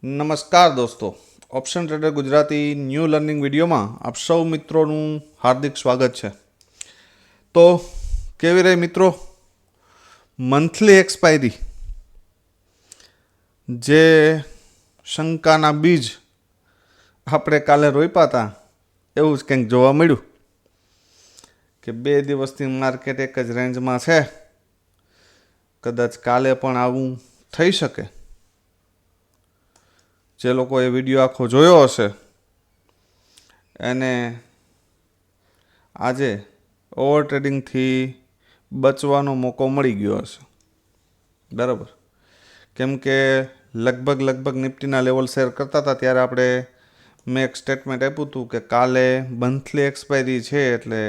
નમસ્કાર દોસ્તો, option trader Gujarati new learning વિડીયોમાં આપ સૌ મિત્રોનું હાર્દિક સ્વાગત છે. તો કેવી રહી મિત્રો મંથલી એક્સપાયરી, જે શંકાના બીજ આપણે કાલે રોપ્યા હતા એવું જ કંઈક જોવા મળ્યું કે 2 દિવસથી માર્કેટ એક જ રેન્જમાં છે. કદાચ કાલે પણ આવું થઈ શકે. જે લોકો એ વિડીયો આખો જોયો હશે એને આજે ઓવર ટ્રેડિંગથી બચવાનો મોકો મળી ગયો હશે, બરાબર. કેમ કે લગભગ નિફ્ટીના લેવલ શેર કરતા હતા ત્યારે આપણે મેં એક સ્ટેટમેન્ટ આપ્યું હતું કે કાલે મંથલી એક્સપાયરી છે, એટલે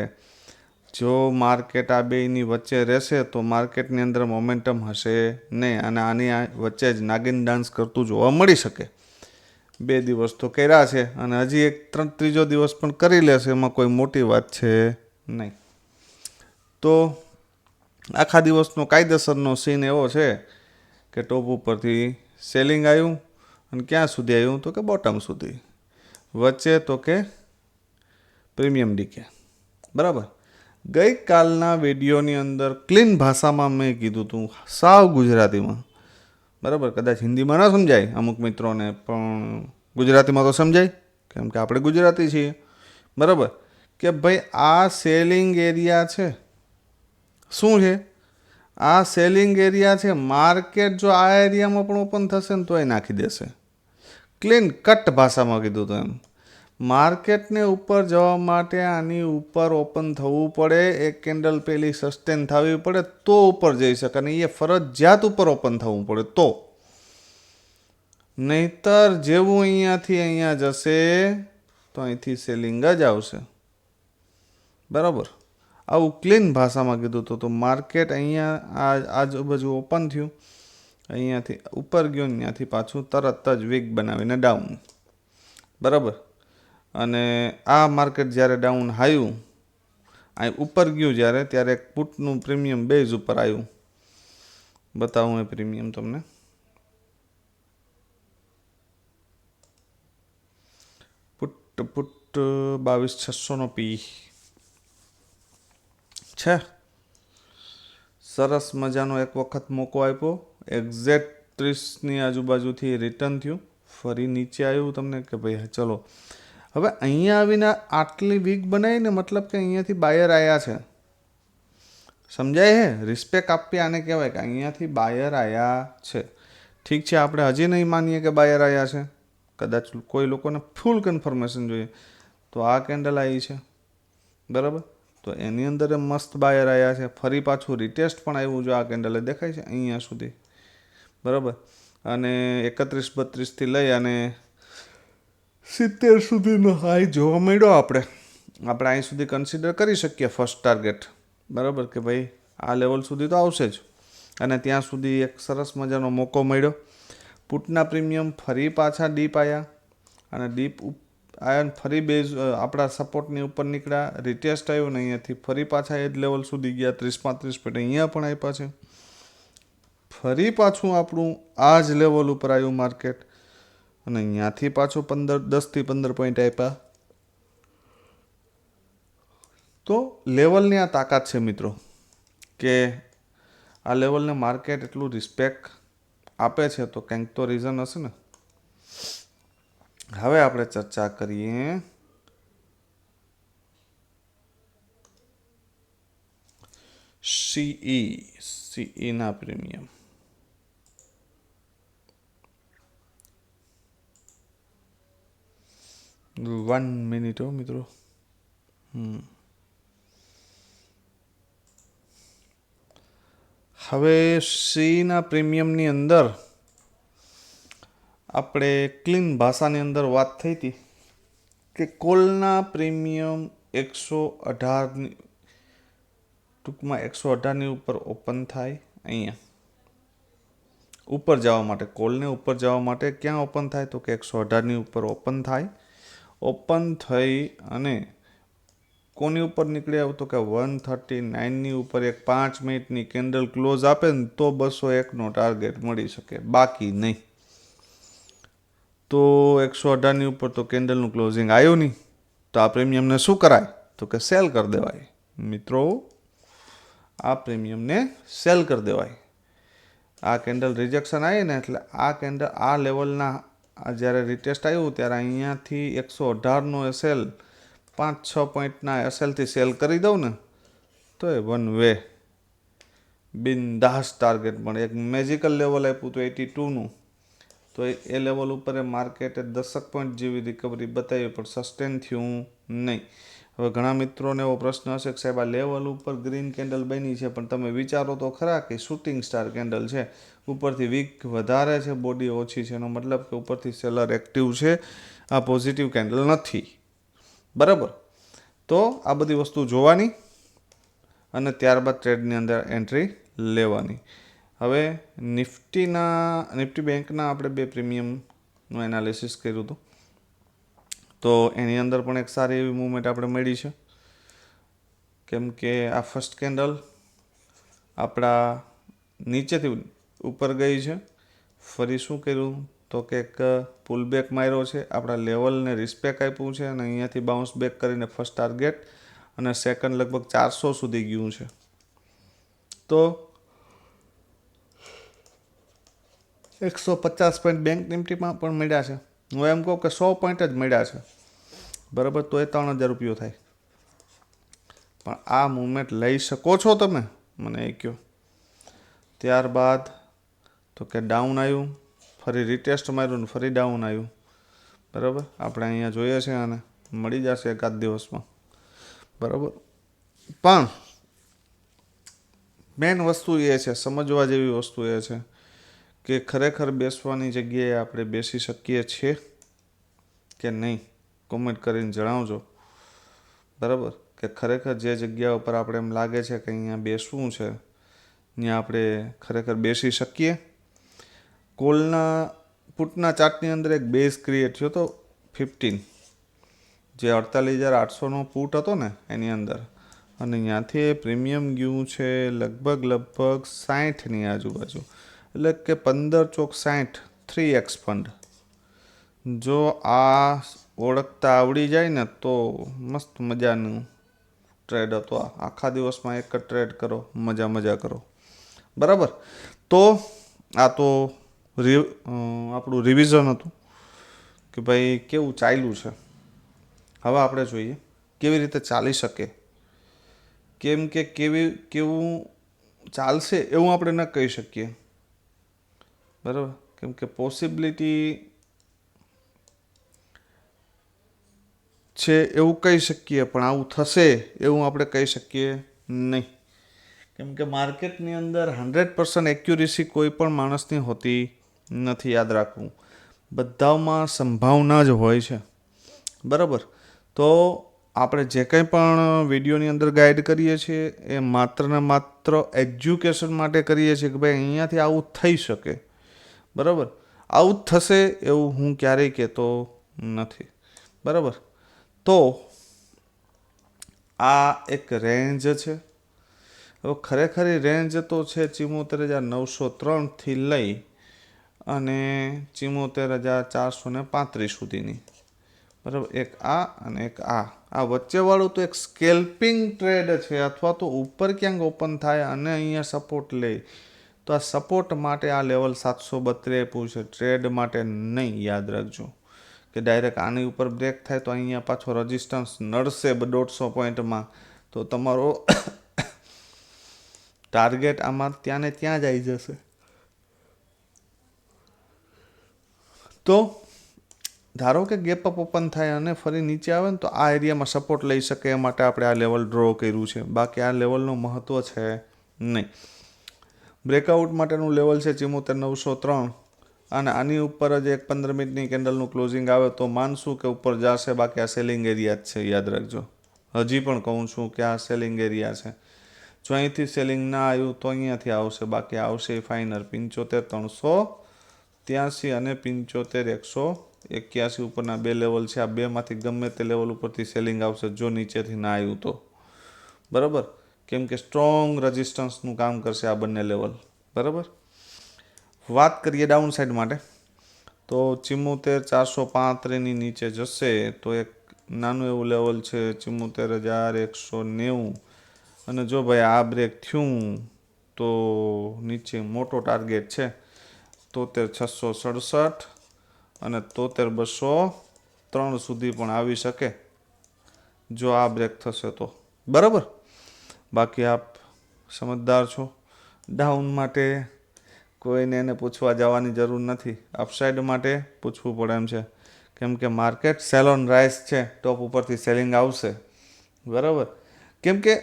જો માર્કેટ આ બેની વચ્ચે રહેશે તો માર્કેટની અંદર મોમેન્ટમ હશે નહીં અને આની વચ્ચે જ નાગિન ડાન્સ કરતું જોવા મળી શકે. 2 દિવસ તો કર્યા છે અને હજી એક ત્રીજો દિવસ પણ કરી લેશે, એમાં કોઈ મોટી વાત છે નહીં. તો આખા દિવસનો કાયદેસરનો સીન એવો છે કે ટોપ ઉપરથી સેલિંગ આવ્યું અને ક્યાં સુધી આવ્યું તો કે બોટમ સુધી, વચ્ચે તો કે પ્રીમિયમ ડીકે, બરાબર. ગઈકાલના વિડીયોની અંદર ક્લીન ભાષામાં મેં કીધું હતું, સાવ ગુજરાતીમાં, બરાબર. કદાચ હિન્દીમાં ન સમજાય અમુક મિત્રોને, પણ ગુજરાતીમાં તો સમજાય કેમ કે આપણે ગુજરાતી છીએ, બરાબર. કે ભાઈ આ સેલિંગ એરિયા છે. શું છે આ? સેલિંગ એરિયા છે. માર્કેટ જો આ એરિયામાં પણ ઓપન થશે ને તો એ નાખી દેશે. ક્લીન કટ ભાષામાં કીધું તો એમ. માર્કેટને ઉપર જવા માટે આની ઉપર ઓપન થવું પડે, એક કેન્ડલ પેલી સસ્ટેન થવી પડે તો ઉપર જઈ શકે, અને એ ફરજિયાત ઉપર ઓપન થવું પડે તો. નહીતર જેવું અહીંયાથી અહીંયા જશે તો અહીંથી સેલિંગ જ આવશે, બરાબર. આવું ક્લીન ભાષામાં કીધું તો માર્કેટ અહીંયા આજુબાજુ ઓપન થયું, અહીંયાથી ઉપર ગયો, ત્યાંથી પાછું તરત જ વીક બનાવીને ડાઉન, બરાબર. અને આ માર્કેટ જ્યારે ડાઉન આવ્યું, અહીં ઉપર ગયું જ્યારે, ત્યારે પુટનું પ્રીમિયમ બેઝ ઉપર આવ્યું. બતાવું એ પ્રીમિયમ તમને. પુટ 22,600 પી છે. સરસ મજાનો એક વખત મોકો આપ્યો, એક્ઝેક્ટ 30ની આજુબાજુથી રિટર્ન થયું, ફરી નીચે આવ્યું તમને કે ભાઈ ચલો હવે અહીંયા આવીને આટલી વીક બનાવીને, મતલબ કે અહીંયાથી બાયર આવ્યા છે, સમજાય હે? રિસ્પેક્ટ આપવી આને કહેવાય કે અહીંયાથી બાયર આવ્યા છે. ઠીક છે, આપણે હજી નહીં માનીએ કે બાયર આવ્યા છે, કદાચ કોઈ લોકોને ફૂલ કન્ફર્મેશન જોઈએ તો આ કેન્ડલ આવી છે, બરાબર. તો એની અંદર મસ્ત બાયર આવ્યા છે. ફરી પાછું રિટેસ્ટ પણ આવ્યું, જો આ કેન્ડલે દેખાય છે અહીંયા સુધી, બરાબર. અને 31-32થી લઈ અને 70 સુધીનો હાઈ જોવા મળ્યો. આપણે અહીં સુધી કન્સિડર કરી શકીએ ફર્સ્ટ ટાર્ગેટ, બરાબર. કે ભાઈ આ લેવલ સુધી તો આવશે જ, અને ત્યાં સુધી એક સરસ મજાનો મોકો મળ્યો. પુટના પ્રીમિયમ ફરી પાછા ડીપ આવ્યા અને ડીપ આયા, ફરી બેઝ આપણા સપોર્ટની ઉપર નીકળ્યા, રિટેસ્ટ આવ્યું ને અહીંયાથી ફરી પાછા એ જ લેવલ સુધી ગયા, 30-35 પોઈન્ટ અહીંયા પણ આપ્યા છે. ફરી પાછું આપણું આ જ લેવલ ઉપર આવ્યું માર્કેટ, અને અહીંયાથી પાછું 10-15 પોઈન્ટ આપ્યા. તો લેવલની આ તાકાત છે મિત્રો, કે આ લેવલને માર્કેટ એટલું રિસ્પેક્ટ આપે છે, તો કંઈક તો રીઝન હશે ને. હવે આપણે ચર્ચા કરીએ સીઈના પ્રીમિયમ. વન મિનિટ હો મિત્રો. હવે સીના પ્રીમિયમની અંદર આપણે ક્લીન ભાષાની અંદર વાત થઈ હતી કે કોલના પ્રીમિયમ 118, ટૂંકમાં 118ની ઉપર ઓપન થાય. અહીંયા ઉપર જવા માટે, કોલને ઉપર જવા માટે ક્યાં ઓપન થાય તો કે 118ની ઉપર ઓપન થાય. ઓપન થઈ અને કોની ઉપર નીકળી આવ્યું તો કે 139ની ઉપર એક 5 મિનિટની કેન્ડલ ક્લોઝ આપે ને તો 201નો ટાર્ગેટ મળી શકે, બાકી નહીં. તો 118ની ઉપર તો કેન્ડલનું ક્લોઝિંગ આવ્યું નહીં, તો આ પ્રીમિયમને શું કરાય? તો કે સેલ કરી દેવાય. મિત્રો, આ પ્રીમિયમને સેલ કરી દેવાય. આ કેન્ડલ રિજેક્શન આવી ને એટલે આ કેન્ડલ આ લેવલના જ્યારે રિટેસ્ટ આવ્યું ત્યારે અહીંયાથી 118નો એસએલ 5-6 પોઈન્ટના એસએલથી સેલ કરી દઉં ને તો એ વન વે બિનદાસ ટાર્ગેટ મળે. એક મેજિકલ લેવલ આપ્યું હતું 82નું, તો એ લેવલ ઉપર એ માર્કેટે 10 પોઈન્ટ જેવી રિકવરી બતાવી પણ સસ્ટેન થયું નહીં. હવે ઘણા મિત્રોને એવો પ્રશ્ન હશે કે સાહેબ આ લેવલ ઉપર ગ્રીન કેન્ડલ બની છે પણ તમે વિચારો તો ખરા કે શૂટિંગ સ્ટાર કેન્ડલ છે, ઉપરથી વીક વધારે છે, બોડી ઓછી છે, એનો મતલબ કે ઉપરથી સેલર એક્ટિવ છે, આ પોઝિટિવ કેન્ડલ નથી. બરાબર, તો આ બધી વસ્તુ જોવાની અને ત્યારબાદ ટ્રેડની અંદર એન્ટ્રી લેવાની. હવે નિફ્ટી બેંકના આપણે 2 પ્રીમિયમનું એનાલિસિસ કર્યું હતું, તો એની અંદર પણ એક સારી એવી મૂવમેન્ટ આપણે મળી છે. કેમ કે આ ફર્સ્ટ કેન્ડલ આપણા નીચેથી ઉપર ગઈ છે, ફરી શું કર્યું તો કે એક પુલબેક માર્યો છે, આપણા લેવલને રિસ્પેક્ટ આપ્યું છે અને અહીંયાથી બાઉન્સ બેક કરીને ફર્સ્ટ ટાર્ગેટ અને સેકન્ડ લગભગ 400 સુધી ગયું છે. તો 150 પોઈન્ટ બેંક નિફ્ટીમાં પણ મળ્યા છે. હું એમ કહું કે 100 પોઈન્ટ જ મળ્યા છે, બરાબર, તો એ 3000 રૂપિયો થાય. પણ આ મૂવમેન્ટ લઈ શકો છો તમે? મને એ કહો. ત્યારબાદ તો કે ડાઉન આવ્યું, ફરી રિટેસ્ટ માર્યું ને ફરી ડાઉન આવ્યું. બરાબર, આપણે અહીંયા જોઈએ છે અને મળી જશે એકાદ દિવસમાં. બરાબર, પણ મેન વસ્તુ એ છે, સમજવા જેવી વસ્તુ એ છે કે ખરેખર બેસવાની જગ્યાએ આપણે બેસી શકીએ છીએ કે નહીં? કોમેન્ટ કરીને જણાવજો. બરાબર, કે ખરેખર જે જગ્યા ઉપર આપણે એમ લાગે છે કે અહીંયા બેસવું છે ત્યાં આપણે ખરેખર બેસી શકીએ. પુટના ચાર્ટની અંદર એક બેઝ ક્રિએટ થયો હતો 15, જે 48,800નો પુટ હતો ને એની અંદર, અને ત્યાંથી પ્રીમિયમ ગયું છે લગભગ 60ની આજુબાજુ, એટલે કે 15 ચોક 60, 3x ફંડ. જો આ ઓળખતા આવડી જાય ને તો મસ્ત મજાનું ટ્રેડ હતો. આખા દિવસમાં એક જ ટ્રેડ કરો, મજા કરો. બરાબર, તો આ તો આપણું રિવિઝન હતું કે ભાઈ કેવું ચાલ્યું છે. હવે આપણે જોઈએ કેવી રીતે ચાલી શકે. કેમ કે કેવું ચાલશે એવું આપણે ન કહી શકીએ. બરાબર, કેમ કે પોસિબિલિટી છે એવું કહી શકીએ, પણ આવું થશે એવું આપણે કહી શકીએ નહીં. કેમ કે માર્કેટની અંદર 100% એક્યુરેસી કોઈ પણ માણસની હોતી નથી. યાદ રાખવું, બધામાં સંભાવના જ હોય છે. બરાબર, તો આપણે જે કંઈ પણ વિડીયોની અંદર ગાઈડ કરીએ છીએ એ માત્ર ને માત્ર એજ્યુકેશન માટે કરીએ છીએ કે ભાઈ અહીંયાથી આવું થઈ શકે. બરાબર, આવું જ થશે એવું હું ક્યારેય કહેતો નથી. બરાબર, તો આ એક રેન્જ છે. હવે ખરેખર રેન્જ તો છે 74,903થી લઈ અને 74,435 સુધીની. બરાબર, એક આ અને એક આ વચ્ચેવાળું તો એક સ્કેલ્પિંગ ટ્રેડ છે, અથવા તો ઉપર ક્યાંક ઓપન થાય અને અહીંયા સપોર્ટ લે તો આ સપોર્ટ માટે આ લેવલ 732 આપ્યું છે, ટ્રેડ માટે નહીં. યાદ રાખજો કે ડાયરેક્ટ આની ઉપર બ્રેક થાય તો અહીંયા પાછો રેઝિસ્ટન્સ નડશે 150 પોઈન્ટમાં, તો તમારો ટાર્ગેટ આમાં ત્યાં ને ત્યાં જ આવી જશે. તો ધારો કે ગેપ અપ ઓપન થાય અને ફરી નીચે આવે ને તો આ એરિયામાં સપોર્ટ લઈ શકે એ માટે આપણે આ લેવલ ડ્રો કર્યું છે. બાકી આ લેવલનું મહત્ત્વ છે નહીં. બ્રેકઆઉટ માટેનું લેવલ છે 74,903 અને આની ઉપર જ એક 15 મિનિટની કેન્ડલનું ક્લોઝિંગ આવે તો માનશું કે ઉપર જશે. બાકી આ સેલિંગ એરિયા જ છે, યાદ રાખજો. હજી પણ કહું છું કે આ સેલિંગ એરિયા છે. જો અહીંથી સેલિંગ ના આવ્યું તો અહીંયાથી આવશે, બાકી આવશે ફાઇનલ 75,383 અને 75,181 ઉપરના 2 લેવલ છે. આ બેમાંથી ગમે તે લેવલ ઉપરથી સેલિંગ આવશે જો નીચેથી ના આવ્યું તો. બરાબર, કેમ કે સ્ટ્રોંગ રેઝિસ્ટન્સનું કામ કરશે આ બંને લેવલ. બરાબર, વાત કરીએ ડાઉન સાઈડ માટે તો 74,435ની નીચે જશે તો એક નાનું એવું લેવલ છે 74,190. અને જો ભાઈ આ બ્રેક થયું તો નીચે મોટો ટાર્ગેટ છે 73,667 અને 73,203 સુધી પણ આવી શકે જો આ બ્રેક થશે તો. બરાબર. બાકી આપ સમજદાર છો. ડાઉન માટે કોઈને એને પૂછવા જવાની જરૂર નથી. અપસાઇડ માટે પૂછવું પડે એમ છે, કેમ કે માર્કેટ સેલ ઓન રાઇઝ છે. ટોપ ઉપરથી સેલિંગ આવશે. બરાબર. કેમ કે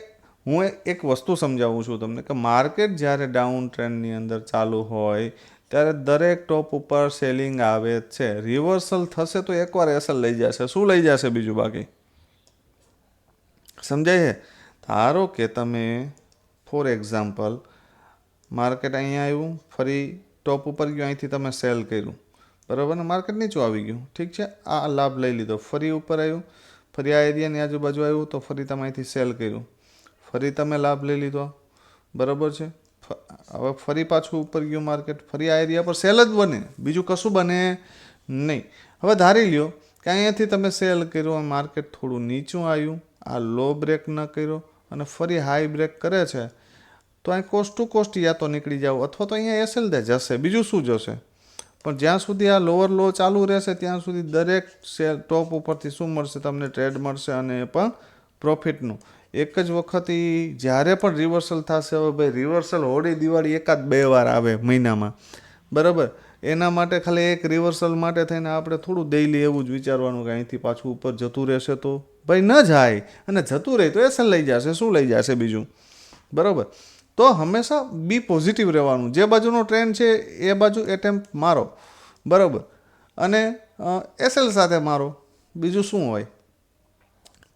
હું એક વસ્તુ સમજાવું છું તમને કે માર્કેટ જ્યારે ડાઉન ટ્રેન્ડની અંદર ચાલુ હોય ત્યારે દરેક ટોપ ઉપર સેલિંગ આવે જ છે. રિવર્સલ થશે તો એકવાર એસએલ લઈ જશે. શું લઈ જશે બીજું બાકી? સમજાય છે? ધારો કે તમે ફોર એક્ઝામ્પલ માર્કેટ અહીંયા આવ્યું, ફરી ટોપ ઉપર ગયું, અહીંથી તમે સેલ કર્યું. બરાબર ને? માર્કેટ નીચું આવી ગયું. ઠીક છે, આ લાભ લઈ લીધો. ફરી ઉપર આવ્યું, ફરી આ એરિયાની આજુબાજુ આવ્યું તો ફરી તમે અહીંથી સેલ કર્યું. ફરી તમે લાભ લઈ લીધો. બરાબર છે. હવે ફરી પાછું ઉપર ગયું માર્કેટ, ફરી આ એરિયા પર સેલ જ બને, બીજું કશું બને નહીં. હવે ધારી લ્યો કે અહીંયાથી તમે સેલ કર્યો, માર્કેટ થોડું નીચું આવ્યું, આ લો બ્રેક ન કર્યો અને ફરી હાઈ બ્રેક કરે છે તો અહીં કોસ્ટ ટુ કોસ્ટ યા તો નીકળી જાવ અથવા તો અહીંયા એસએલ દે જશે. બીજું શું જશે? પણ જ્યાં સુધી આ લોઅર લો ચાલુ રહેશે ત્યાં સુધી દરેક શેર ટોપ ઉપરથી શું મળશે તમને? ટ્રેડ મળશે અને એ પણ પ્રોફિટનું. એક જ વખત જ્યારે પણ રિવર્સલ થશે, હવે ભાઈ રિવર્સલ હોળી દિવાળી એકાદ 2 વાર આવે મહિનામાં. બરાબર. એના માટે ખાલી એક રિવર્સલ માટે થઈને આપણે થોડું ડેઈલી એવું જ વિચારવાનું કે અહીંથી પાછું ઉપર જતું રહેશે તો ભાઈ ન જાય, અને જતું રહે તો એસએલ લઈ જશે. શું લઈ જશે બીજું? બરાબર. તો હંમેશા બી પોઝિટિવ રહેવાનું. જે બાજુનો ટ્રેન્ડ છે એ બાજુ એટેમ્પ્ટ મારો. બરાબર. અને એસએલ સાથે મારો. બીજું શું હોય?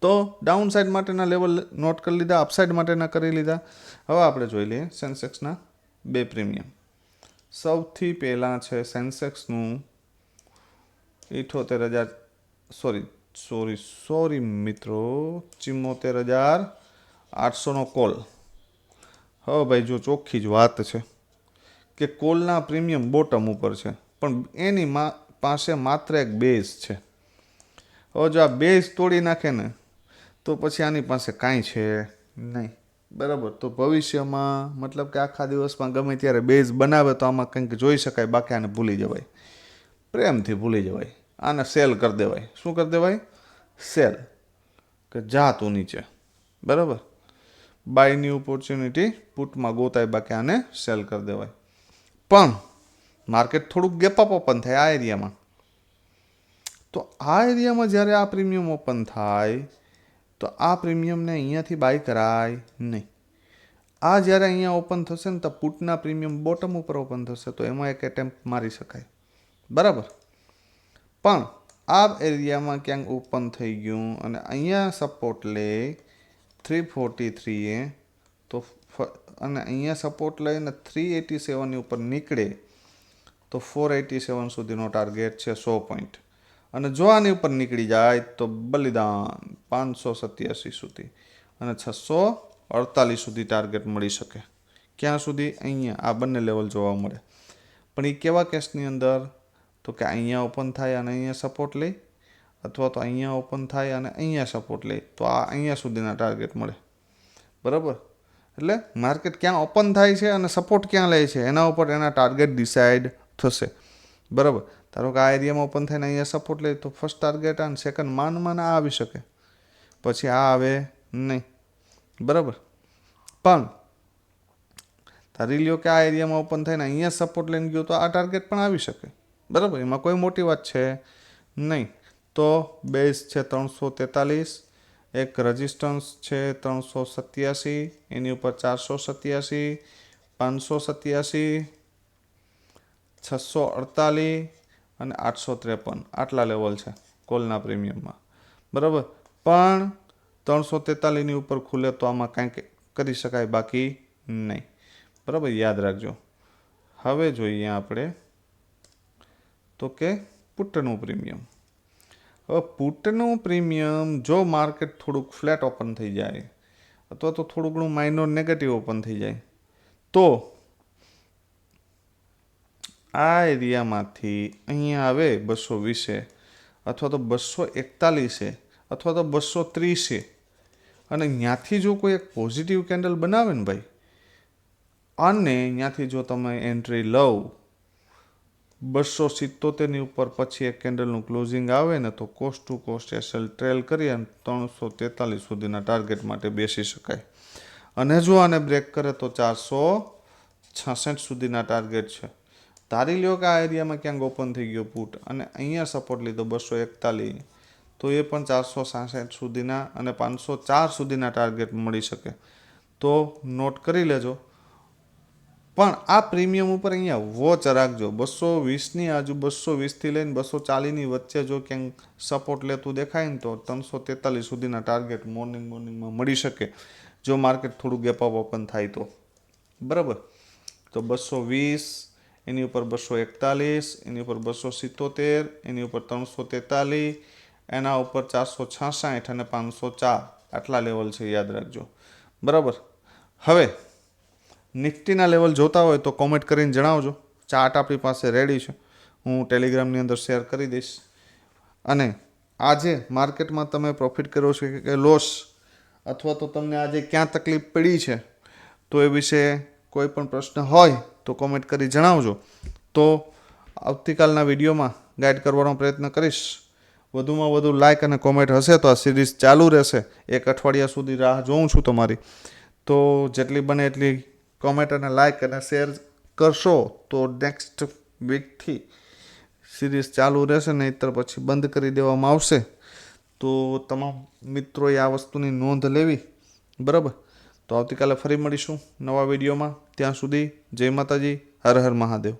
તો ડાઉન સાઇડ માટેના લેવલ નોટ કરી લીધા, અપસાઇડ માટેના કરી લીધા. હવે આપણે જોઈ લઈએ સેન્સેક્સના 2 પ્રીમિયમ. સૌથી પહેલાં છે સેન્સેક્સનું 78,000 સોરી મિત્રો 74,800નો કોલ. હવે ભાઈ જો ચોખ્ખી જ વાત છે કે કોલના પ્રીમિયમ બોટમ ઉપર છે, પણ એની પાસે માત્ર એક બેઝ છે. હવે જો આ બેઝ તોડી નાખે ને તો પછી આની પાસે કાંઈ છે નહીં. બરાબર. તો ભવિષ્યમાં મતલબ કે આખા દિવસમાં ગમે ત્યારે બેઝ બનાવે તો આમાં કંઈક જોઈ શકાય, બાકી આને ભૂલી જવાય. પ્રેમથી ભૂલી જવાય. આને સેલ કરી દેવાય. શું કરી દેવાય? સેલ. કે જા તું નીચે. બરાબર. બાયની ઓપોર્ચ્યુનિટી પુટમાં ગોતાય, બાકી આને સેલ કરી દેવાય. પણ માર્કેટ થોડુંક ગેપ અપ ઓપન થાય આ એરિયામાં, તો આ એરિયામાં જ્યારે આ પ્રીમિયમ ઓપન થાય તો આ પ્રીમિયમને અહીંયાથી બાય કરાય નહીં. આ જ્યારે અહીંયા ઓપન થશે ને તો પુટના પ્રીમિયમ બોટમ ઉપર ઓપન થશે તો એમાં એક એટેમ્પ મારી શકાય. બરાબર. પણ આ એરિયામાં ક્યાંક ઓપન થઈ ગયું અને અહીંયા સપોર્ટ લે 343 તો અને અહીંયા સપોર્ટ લઈને 387ની ઉપર નીકળે તો 487 સુધીનો ટાર્ગેટ છે 100 પોઈન્ટ. અને જો આની ઉપર નીકળી જાય તો બલિદાન 587 સુધી અને 648 સુધી ટાર્ગેટ મળી શકે. ક્યાં સુધી? અહીંયા આ બંને લેવલ જોવા મળે. પણ એ કેવા કેસની અંદર? તો કે અહીંયા ઓપન થાય અને અહીંયા સપોર્ટ લે, અથવા તો અહીંયા ઓપન થાય અને અહીંયા સપોર્ટ લે તો આ અહીંયા સુધીના ટાર્ગેટ મળે. બરાબર. એટલે માર્કેટ ક્યાં ઓપન થાય છે અને સપોર્ટ ક્યાં લે છે એના ઉપર એના ટાર્ગેટ ડિસાઇડ થશે. બરાબર. ધારો કે આ એરિયામાં ઓપન થઈને અહીંયા સપોર્ટ લે તો ફર્સ્ટ ટાર્ગેટ અને સેકન્ડ માનમાં આ આવી શકે, પછી આ આવે નહીં. બરાબર. પણ ધારી લ્યો કે આ એરિયામાં ઓપન થઈને અહીંયા સપોર્ટ લઈને ગયો તો આ ટાર્ગેટ પણ આવી શકે. બરાબર. એમાં કોઈ મોટી વાત છે નહીં. તો બેઝ છે 343, એક રજિસ્ટન્સ છે 387, એની ઉપર 487, 587, 648 અને 853 આટલા લેવલ છે કોલના પ્રીમિયમમાં. બરાબર. પણ 343ની ઉપર ખુલે તો આમાં કાંઈક કરી શકાય, બાકી નહીં. બરાબર. યાદ રાખજો. હવે જોઈએ આપણે તો કે પુટનું પ્રીમિયમ. હવે પુટનું પ્રીમિયમ જો માર્કેટ થોડુંક ફ્લેટ ઓપન થઈ જાય અથવા તો થોડું ઘણું માઇનોર નેગેટિવ ઓપન થઈ જાય તો આ એરિયામાંથી અહીંયા આવે 220 અથવા તો 241 અથવા તો 230 અને ત્યાંથી જો કોઈ એક પોઝિટિવ કેન્ડલ બનાવે ને ભાઈ, અને ત્યાંથી જો તમે એન્ટ્રી લવ 277ની ઉપર પછી એક કેન્ડલનું ક્લોઝિંગ આવે ને તો coast to coast SL trail કરી અને 343 સુધીના ટાર્ગેટ માટે બેસી શકાય. અને જો આને બ્રેક કરે તો 466 સુધીના ટાર્ગેટ છે. ધારી લ્યો કે આ એરિયામાં ક્યાંક ઓપન થઈ ગયો પુટ અને અહીંયા સપોર્ટ લીધો 241, તો એ પણ 466 સુધીના અને 504 સુધીના ટાર્ગેટ મળી શકે. તો નોટ કરી લેજો. પણ આ પ્રીમિયમ ઉપર અહીંયા વોચ રાખજો. 220ની આજુ 220થી લઈને 240ની વચ્ચે જો ક્યાંક સપોર્ટ લેતું દેખાય ને તો 343 સુધીના ટાર્ગેટ મોર્નિંગમાં મળી શકે, જો માર્કેટ થોડું ગેપ અપ ઓપન થાય તો. બરાબર. તો 220, એની ઉપર 241, એની ઉપર 277, એની ઉપર 343, એના ઉપર 466 અને 504, આટલા લેવલ છે, યાદ રાખજો. બરાબર. હવે નિફ્ટીના લેવલ જોતા હોય તો કોમેન્ટ કરીને જણાવજો. ચાર્ટ આપણી પાસે રેડી છે, હું ટેલિગ્રામની અંદર શેર કરી દઈશ. અને આજે માર્કેટમાં તમે પ્રોફિટ કર્યો છે કે લોસ, અથવા તો તમને આજે ક્યાં તકલીફ પડી છે, તો એ વિશે કોઈ પણ પ્રશ્ન હોય તો કોમેન્ટ કરી જણાવજો. તો આવતીકાલના વિડીયોમાં ગાઈડ કરવાનો પ્રયત્ન કરીશ. વધુમાં વધુ લાઇક અને કોમેન્ટ હશે તો આ સિરીઝ ચાલુ રહેશે. એક અઠવાડિયા સુધી રાહ જોઉં છું તમારી. તો જેટલી બને એટલી કોમેન્ટ અને લાઇક અને શેર કરશો તો નેક્સ્ટ વીકથી સિરીઝ ચાલુ રહેશે, નહીંતર પછી બંધ કરી દેવામાં આવશે. તો તમામ મિત્રોએ આ વસ્તુની નોંધ લેવી. બરાબર. તો આવતીકાલે ફરી મળીશું નવા વિડીયોમાં. ત્યાં સુધી જય માતાજી, હર હર મહાદેવ.